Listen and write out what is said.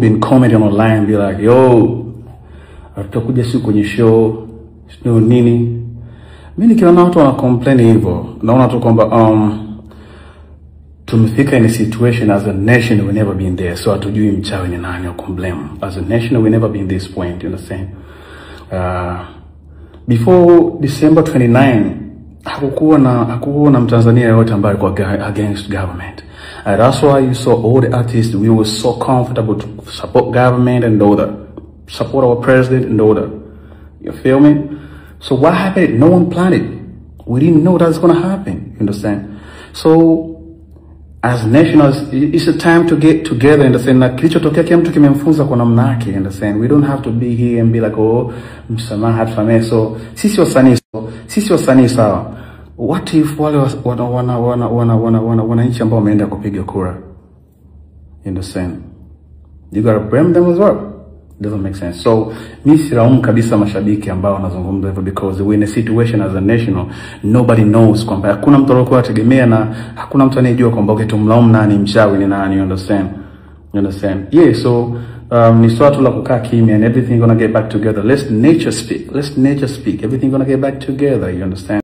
been commenting online be like, yo, tutakuja siku kwenye show sio nini. Mimi nikiona watu wana complain hivyo, naona tu kwamba tumefika in a situation as a nation we never been there, so hatujui mchawi ni nani au kumblame. As a nation we never been this point, you understand? Before December 29 hakukuwa na Mtanzania yote ambaye alikuwa against government. That's why you saw all the artists, we were so comfortable to support government and all that, support our president and all that. You feel me? So what happened? No one planned it. We didn't know that's gonna happen. You understand? So as nationals, it's a time to get together. Understand? Na kilichotokea kila mtu kimemfunza kwa namna yake. Understand? We don't have to be here and be like, oh, msamaha tufanye. So sisi wasanii sawa. What if wale wananchi ambao wameenda kupiga kura? You understand? You gotta blame them as well. It doesn't make sense. So mimi silaumu kabisa mashabiki ambao wanazungumza hivyo, because we're in a situation as a national, nobody knows kwamba hakuna mtu aliyekuwa ategemea na hakuna mtu anayejua kwamba tumlaumu nani, mchawi ni nani. You understand? You understand? Yeah, so ni swala tu la kukaa kimya and everything gonna get back together. Let nature speak. Everything gonna get back together. You understand?